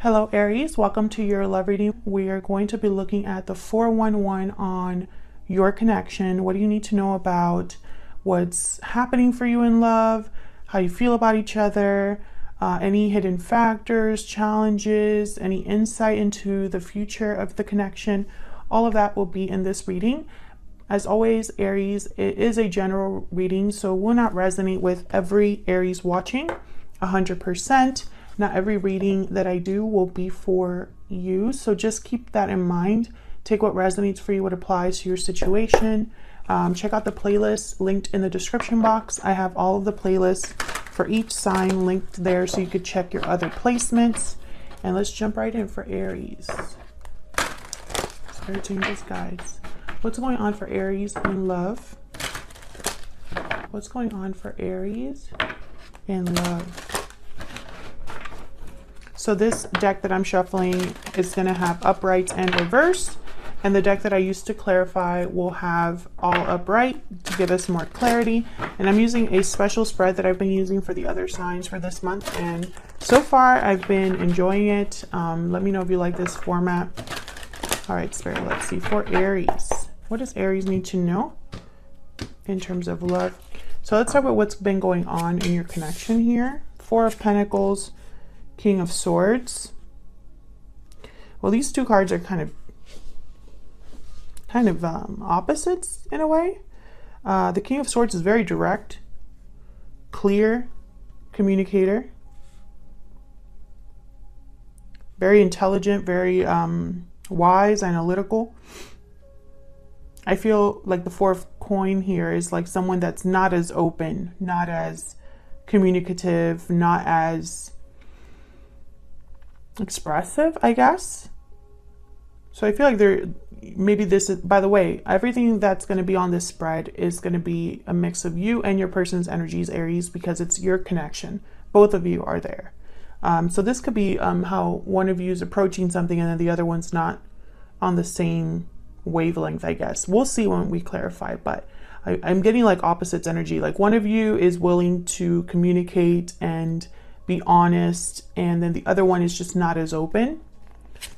Hello Aries, welcome to your love reading. We are going to be looking at the 411 on your connection. What do you need to know about what's happening for you in love, how you feel about each other, any hidden factors, challenges, any insight into the future of the connection. All of that will be in this reading. As always, Aries, it is a general reading, so it will not resonate with every Aries watching 100%. Not every reading that I do will be for you, so just keep that in mind. Take what resonates for you, what applies to your situation. Check out the playlist linked in the description box. I have all of the playlists for each sign linked there, so you could check your other placements. And let's jump right in for Aries. Spirit angels, guides. What's going on for Aries in love? What's going on for Aries in love? So this deck that I'm shuffling is going to have uprights and reverse. And the deck that I used to clarify will have all upright to give us more clarity. And I'm using a special spread that I've been using for the other signs for this month. And so far, I've been enjoying it. Let me know if you like this format. All right, Spirit, let's see. For Aries, what does Aries need to know in terms of love? So let's talk about what's been going on in your connection here. Four of Pentacles, King of Swords. Well, these two cards are kind of opposites in a way. The King of Swords is very direct, clear communicator, very intelligent, very wise, analytical. I feel like the Four of Coin here is like someone that's not as open, not as communicative, not as expressive, I guess. So I feel like maybe this is, by the way, everything that's going to be on this spread is going to be a mix of you and your person's energies, Aries, because it's your connection. Both of you are there. So this could be how one of you is approaching something and then the other one's not on the same wavelength, I guess. We'll see when we clarify, but I'm getting like opposites energy. Like one of you is willing to communicate and be honest, and then the other one is just not as open.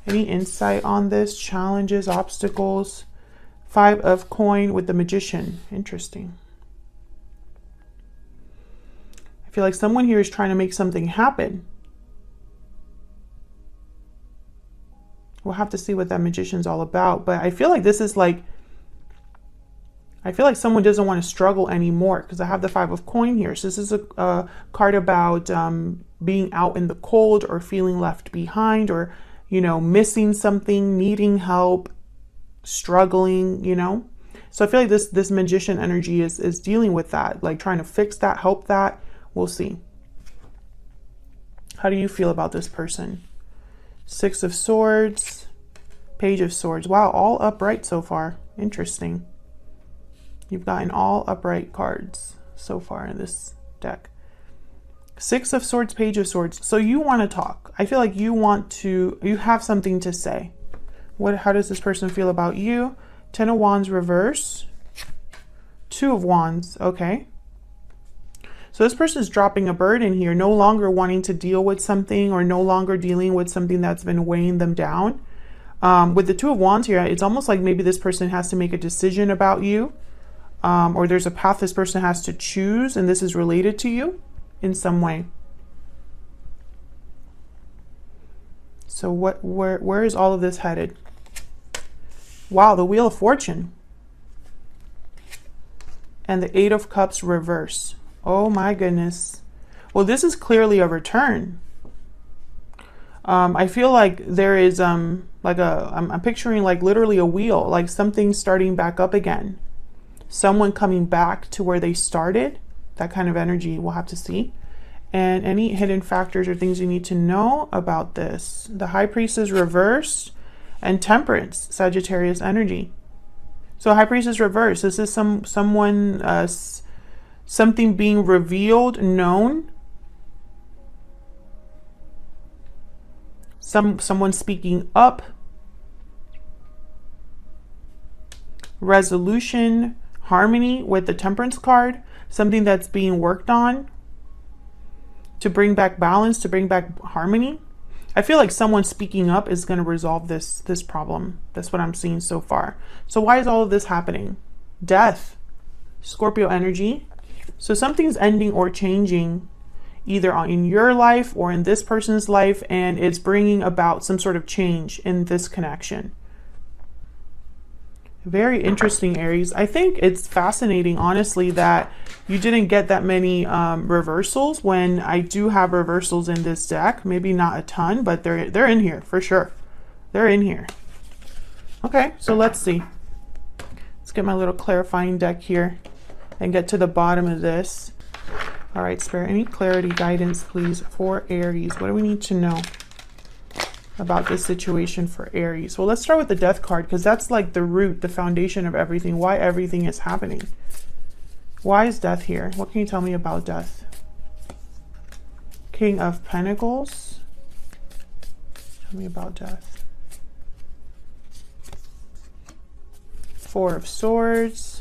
Any insight on this? Challenges, obstacles? Five of Coin with the Magician. Interesting. I feel like someone here is trying to make something happen. We'll have to see what that Magician's all about, but I feel like this is like, I feel like someone doesn't want to struggle anymore because I have the Five of Coin here. So this is a card about being out in the cold or feeling left behind, or, you know, missing something, needing help, struggling, you know. So I feel like this Magician energy is dealing with that, like trying to fix that, help that. We'll see. How do you feel about this person? Six of Swords, Page of Swords. Wow, all upright so far. Interesting. You've gotten all upright cards so far in this deck. Six of Swords, Page of Swords. So you want to talk. I feel like you have something to say. How does this person feel about you? Ten of Wands reverse. Two of Wands. Okay. So this person is dropping a burden here, no longer wanting to deal with something or no longer dealing with something that's been weighing them down. With the Two of Wands here, it's almost like maybe this person has to make a decision about you. Or there's a path this person has to choose, and this is related to you in some way. So where is all of this headed? Wow, the Wheel of Fortune. And the Eight of Cups reverse. Oh my goodness. Well, this is clearly a return. I feel like there is I'm picturing like literally a wheel, like something starting back up again. Someone coming back to where they started. That kind of energy we'll have to see. And any hidden factors or things you need to know about this. The High Priestess reversed and Temperance, Sagittarius energy. So High Priestess reversed. This is someone, something being revealed, known. Someone speaking up. Resolution, harmony with the Temperance card, something that's being worked on to bring back balance, to bring back harmony. I feel like someone speaking up is going to resolve this problem. That's what I'm seeing so far. So why is all of this happening? Death, Scorpio energy. So something's ending or changing either in your life or in this person's life, and it's bringing about some sort of change in this connection. Very interesting, Aries. I think it's fascinating, honestly, that you didn't get that many reversals when I do have reversals in this deck. Maybe not a ton, but they're in here for sure. They're in here. Okay, so let's see. Let's get my little clarifying deck here and get to the bottom of this. All right, Spirit, any clarity, guidance, please, for Aries? What do we need to know about this situation for Aries? Well, let's start with the Death card, because that's like the root, the foundation of everything, why everything is happening. Why is Death here? What can you tell me about Death? King of Pentacles. Tell me about Death. Four of Swords.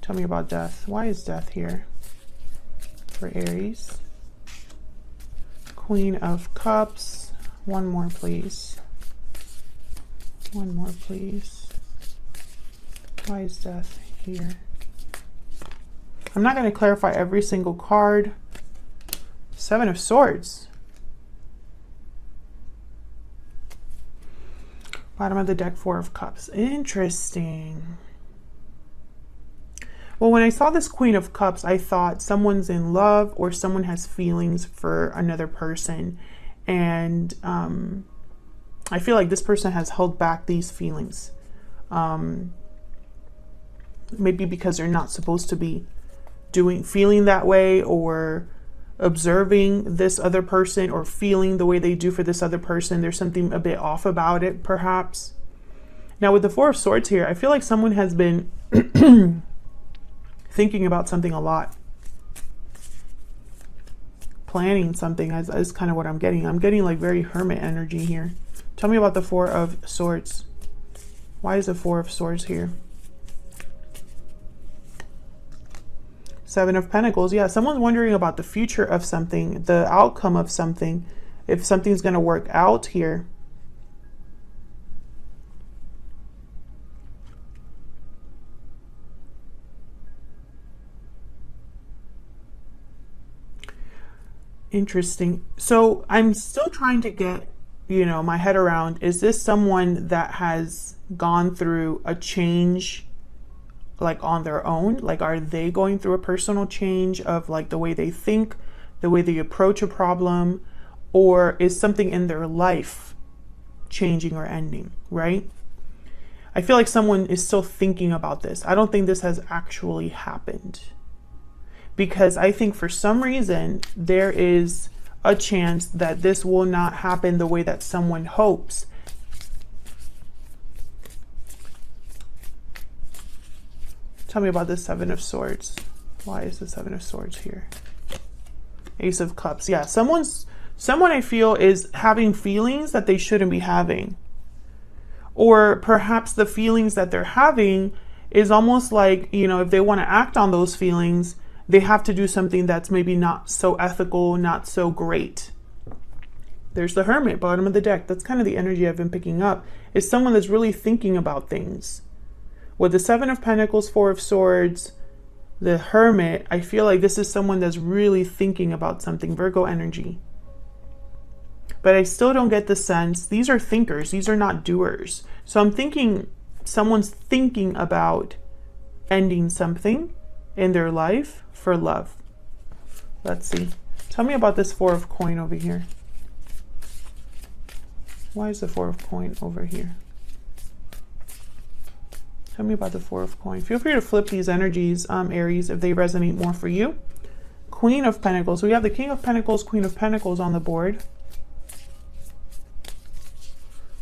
Tell me about Death. Why is Death here for Aries? Queen of Cups. One more, please. One more, please. Why is Death here? I'm not going to clarify every single card. Seven of Swords. Bottom of the deck, Four of Cups. Interesting. Well, when I saw this Queen of Cups, I thought someone's in love or someone has feelings for another person. And I feel like this person has held back these feelings. Maybe because they're not supposed to be feeling that way, or observing this other person, or feeling the way they do for this other person. There's something a bit off about it, perhaps. Now, with the Four of Swords here, I feel like someone has been thinking about something a lot. Planning something is kind of what I'm getting. I'm getting like very hermit energy here. Tell me about the Four of Swords. Why is the Four of Swords here? Seven of Pentacles. Yeah, someone's wondering about the future of something, the outcome of something, if something's going to work out here. Interesting. So I'm still trying to get, my head around, is this someone that has gone through a change, like on their own? Like, are they going through a personal change of like the way they think, the way they approach a problem, or is something in their life changing or ending, right? I feel like someone is still thinking about this. I don't think this has actually happened, because I think for some reason there is a chance that this will not happen the way that someone hopes. Tell me about the Seven of Swords. Why is the Seven of Swords here? Ace of Cups. Yeah, someone I feel is having feelings that they shouldn't be having. Or perhaps the feelings that they're having is almost like, if they want to act on those feelings, they have to do something that's maybe not so ethical, not so great. There's the Hermit, bottom of the deck. That's kind of the energy I've been picking up. Is someone that's really thinking about things. With the Seven of Pentacles, Four of Swords, the Hermit, I feel like this is someone that's really thinking about something. Virgo energy. But I still don't get the sense. These are thinkers. These are not doers. So I'm thinking someone's thinking about ending something in their life for love. Let's see. Tell me about this Four of Coin over here. Why is the Four of Coin over here? Tell me about the Four of Coin. Feel free to flip these energies, Aries, if they resonate more for you. Queen of Pentacles. So we have the King of Pentacles, Queen of Pentacles on the board.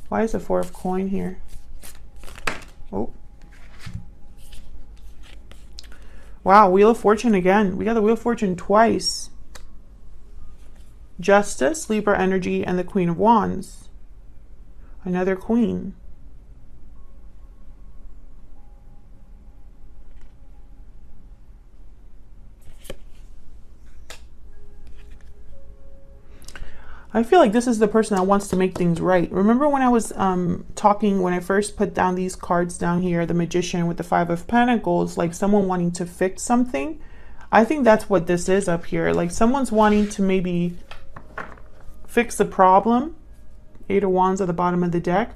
Why is the Four of Coin here? Oh. Wow, Wheel of Fortune again. We got the Wheel of Fortune twice. Justice, Libra energy, and the Queen of Wands. Another Queen. I feel like this is the person that wants to make things right. Remember when I was talking, when I first put down these cards down here, the Magician with the Five of Pentacles, like someone wanting to fix something? I think that's what this is up here. Like someone's wanting to maybe fix the problem. Eight of Wands at the bottom of the deck.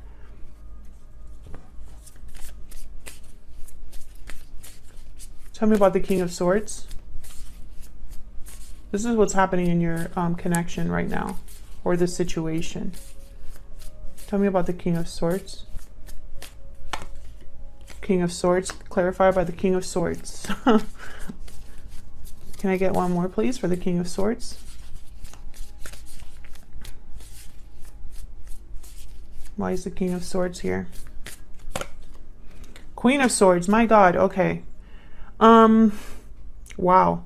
Tell me about the King of Swords. This is what's happening in your connection right now, or the situation. Tell me about the King of Swords. King of Swords, clarified by the King of Swords. Can I get one more, please, for the King of Swords? Why is the King of Swords here? Queen of Swords, my God, okay. Wow.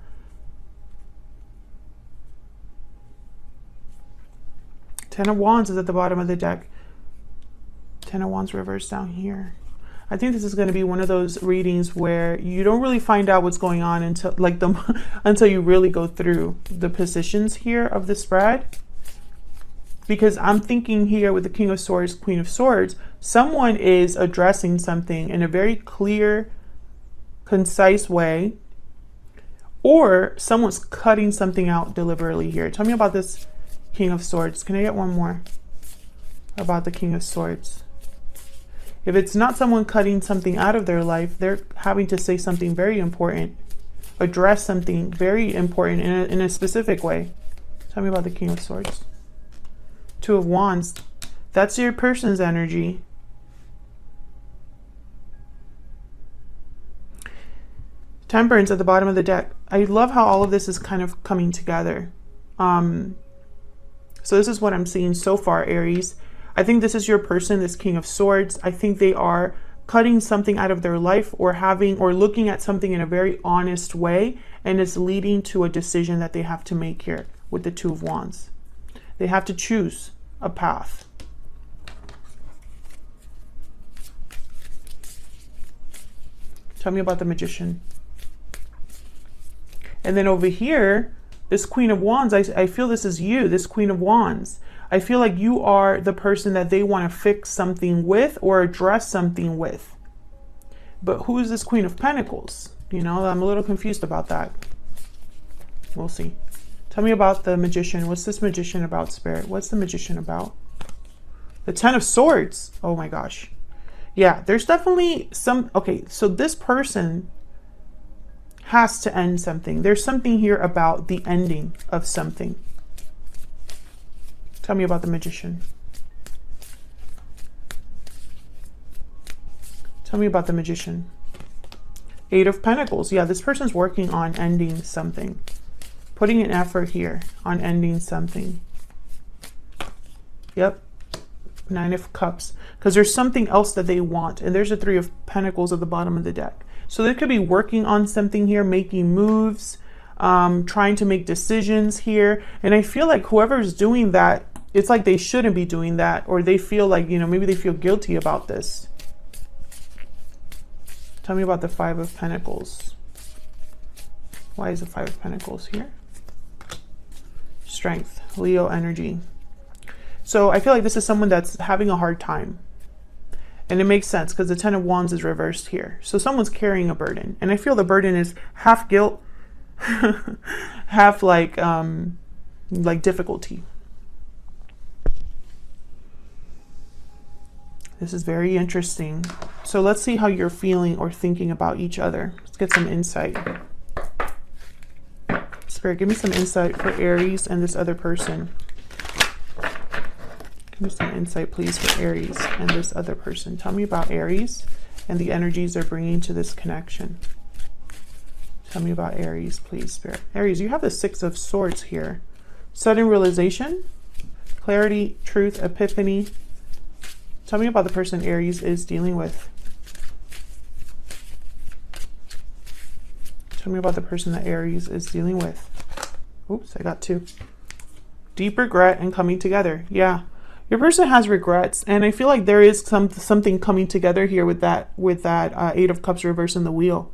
Ten of Wands is at the bottom of the deck. Ten of Wands reversed down here. I think this is going to be one of those readings where you don't really find out what's going on until like until you really go through the positions here of the spread. Because I'm thinking here with the King of Swords, Queen of Swords, someone is addressing something in a very clear, concise way, or someone's cutting something out deliberately here. Tell me about this King of Swords. Can I get one more about the King of Swords? If it's not someone cutting something out of their life, they're having to say something very important, address something very important in a specific way. Tell me about the King of Swords. Two of Wands. That's your person's energy. Temperance at the bottom of the deck. I love how all of this is kind of coming together. So this is what I'm seeing so far, Aries. I think this is your person, this King of Swords. I think they are cutting something out of their life, or looking at something in a very honest way, and it's leading to a decision that they have to make here with the Two of Wands. They have to choose a path. Tell me about the Magician. And then over here, this Queen of Wands, I feel this is you, this Queen of Wands. I feel like you are the person that they want to fix something with or address something with. But who is this Queen of Pentacles? You know, I'm a little confused about that. We'll see. Tell me about the Magician. What's this Magician about, Spirit? What's the Magician about? The Ten of Swords. Oh my gosh. Yeah, there's definitely some... Okay, so this person has to end something. There's something here about the ending of something. Tell me about the Magician. Tell me about the Magician. Eight of Pentacles. Yeah, this person's working on ending something. Putting an effort here on ending something. Yep. Nine of Cups. Because there's something else that they want. And there's a Three of Pentacles at the bottom of the deck. So they could be working on something here, making moves, trying to make decisions here. And I feel like whoever's doing that, it's like they shouldn't be doing that, or they feel like, you know, maybe they feel guilty about this. Tell me about the Five of Pentacles. Why is the Five of Pentacles here? Strength, Leo energy. So I feel like this is someone that's having a hard time. And it makes sense because the Ten of Wands is reversed here. So someone's carrying a burden. And I feel the burden is half guilt, half like difficulty. This is very interesting. So let's see how you're feeling or thinking about each other. Let's get some insight. Spirit, give me some insight for Aries and this other person. Give me some insight, please, for Aries and this other person. Tell me about Aries and the energies they're bringing to this connection. Tell me about Aries, please, Spirit. Aries, you have the Six of Swords here. Sudden realization, clarity, truth, epiphany. Tell me about the person Aries is dealing with. Tell me about the person that Aries is dealing with. Oops, I got two. Deep regret and coming together. Yeah. Your person has regrets, and I feel like there is something coming together here with that Eight of Cups reverse in the wheel.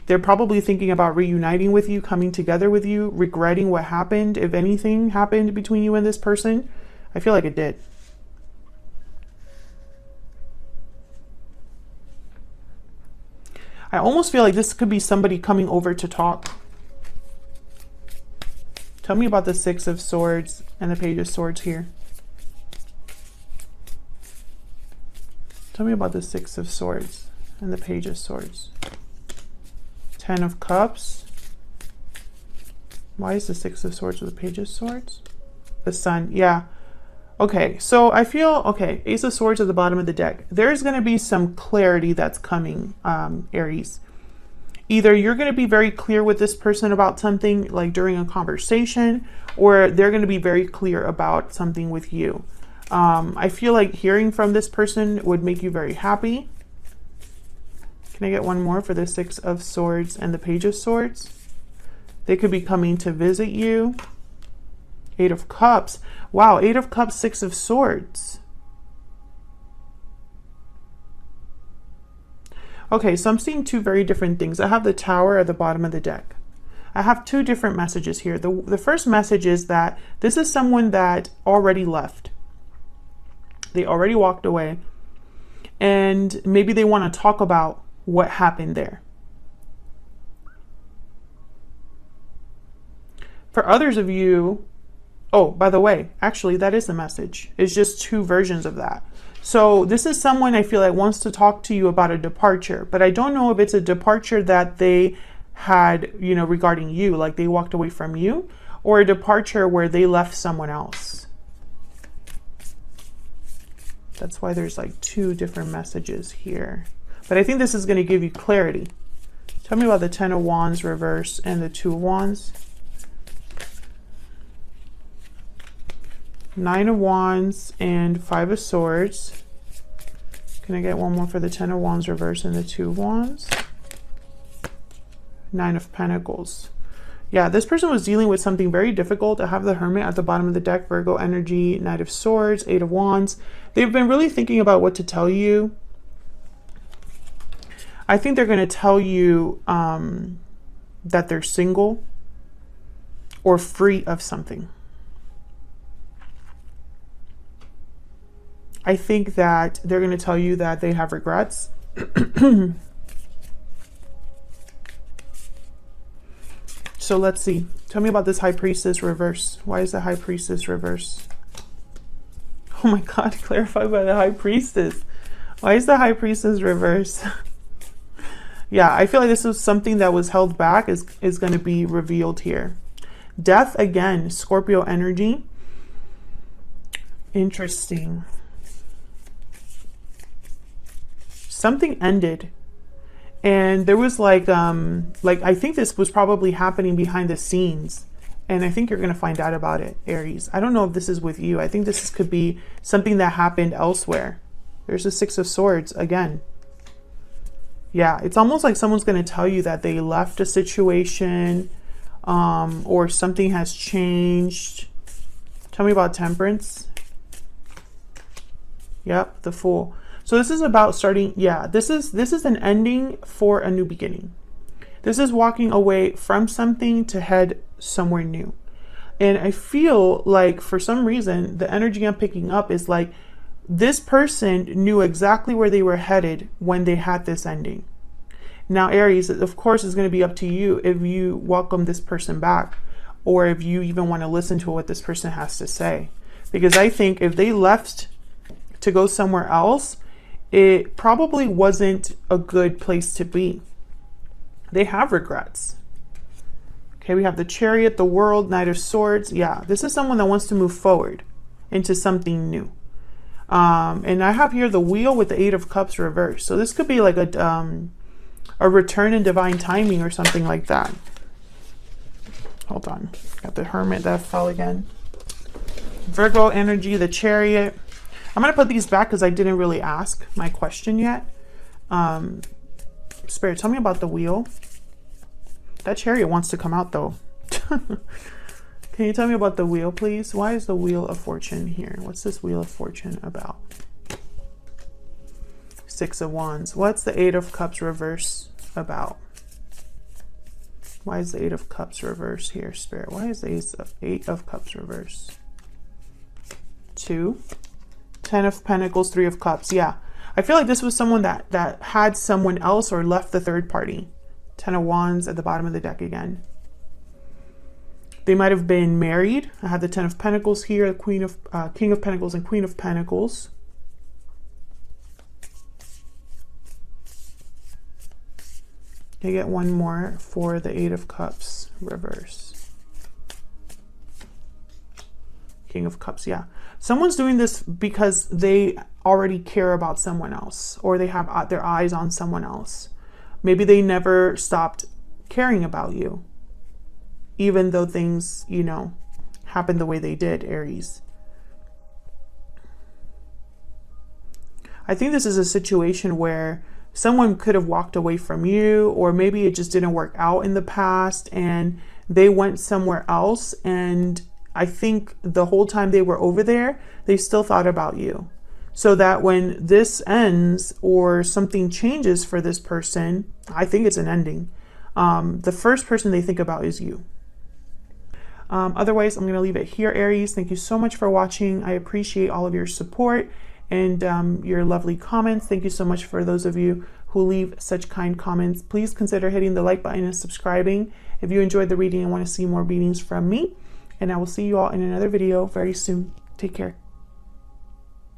They're probably thinking about reuniting with you, coming together with you, regretting what happened, if anything happened between you and this person. I feel like it did. I almost feel like this could be somebody coming over to talk. Tell me about the Six of Swords and the Page of Swords here. Tell me about the Six of Swords and the Page of Swords. Ten of Cups. Why is the Six of Swords with the Page of Swords? The Sun, yeah. Okay, so I feel, okay, Ace of Swords at the bottom of the deck. There's going to be some clarity that's coming, Aries. Either you're going to be very clear with this person about something, like during a conversation, or they're going to be very clear about something with you. I feel like hearing from this person would make you very happy. Can I get one more for the Six of Swords and the Page of Swords? They could be coming to visit you. Eight of Cups. Wow, Eight of Cups, Six of Swords. Okay, so I'm seeing two very different things. I have the Tower at the bottom of the deck. I have two different messages here. The first message is that this is someone that already left. They already walked away. And maybe they want to talk about what happened there. For others of you, oh, by the way, actually, that is the message. It's just two versions of that. So this is someone I feel like wants to talk to you about a departure, but I don't know if it's a departure that they had, you know, regarding you, like they walked away from you, or a departure where they left someone else. That's why there's like two different messages here. But I think this is going to give you clarity. Tell me about the Ten of Wands reverse and the Two of Wands. Nine of Wands and Five of Swords. Can I get one more for the Ten of Wands reverse and the Two of Wands? Nine of Pentacles. Yeah, this person was dealing with something very difficult. I have the Hermit at the bottom of the deck, Virgo energy, Knight of Swords, Eight of Wands. They've been really thinking about what to tell you. I think they're going to tell you that they're single or free of something. I think that they're going to tell you that they have regrets. So let's see. Tell me about this High Priestess reverse. Why is the High Priestess reverse? Oh my God, clarified by the High Priestess. Why is the High Priestess reverse? Yeah, I feel like this is something that was held back is going to be revealed here. Death again, Scorpio energy. Interesting. Something ended, and there was like I think this was probably happening behind the scenes, and I think you're going to find out about it, Aries. I don't know if this is with you. I think this could be something that happened elsewhere. There's the Six of Swords again. Yeah, it's almost like someone's going to tell you that they left a situation, or something has changed. Tell me about Temperance. Yep, the Fool. So this is about starting, yeah, this is an ending for a new beginning. This is walking away from something to head somewhere new. And I feel like for some reason, the energy I'm picking up is like this person knew exactly where they were headed when they had this ending. Now, Aries, of course, it's going to be up to you if you welcome this person back, or if you even want to listen to what this person has to say. Because I think if they left to go somewhere else, it probably wasn't a good place to be. They have regrets. Okay, we have the Chariot, the World, Knight of Swords. Yeah, this is someone that wants to move forward into something new. And I have here the Wheel with the Eight of Cups reversed. So this could be like a return in divine timing or something like that. Hold on. Got the Hermit that fell again. Virgo energy, the Chariot. I'm going to put these back because I didn't really ask my question yet. Spirit, tell me about the Wheel. That Chariot wants to come out though. Can you tell me about the Wheel, please? Why is the Wheel of Fortune here? What's this Wheel of Fortune about? Six of Wands. What's the Eight of Cups reverse about? Why is the Eight of Cups reversed here, Spirit? Why is the Eight of Cups reversed? 2, 10 of Pentacles, 3 of Cups. Yeah, I feel like this was someone that had someone else or left the third party. 10 of Wands at the bottom of the deck again. They might have been married. I have the 10 of Pentacles here, the King of Pentacles and Queen of Pentacles. I get one more for the Eight of Cups reverse. King of Cups, yeah. Someone's doing this because they already care about someone else, or they have their eyes on someone else. Maybe they never stopped caring about you, even though things, you know, happened the way they did, Aries. I think this is a situation where someone could have walked away from you, or maybe it just didn't work out in the past and they went somewhere else. And I think the whole time they were over there, they still thought about you. So that when this ends or something changes for this person, I think it's an ending. The first person they think about is you. Otherwise, I'm going to leave it here, Aries. Thank you so much for watching. I appreciate all of your support and your lovely comments. Thank you so much for those of you who leave such kind comments. Please consider hitting the like button and subscribing if you enjoyed the reading and want to see more readings from me. And I will see you all in another video very soon. Take care.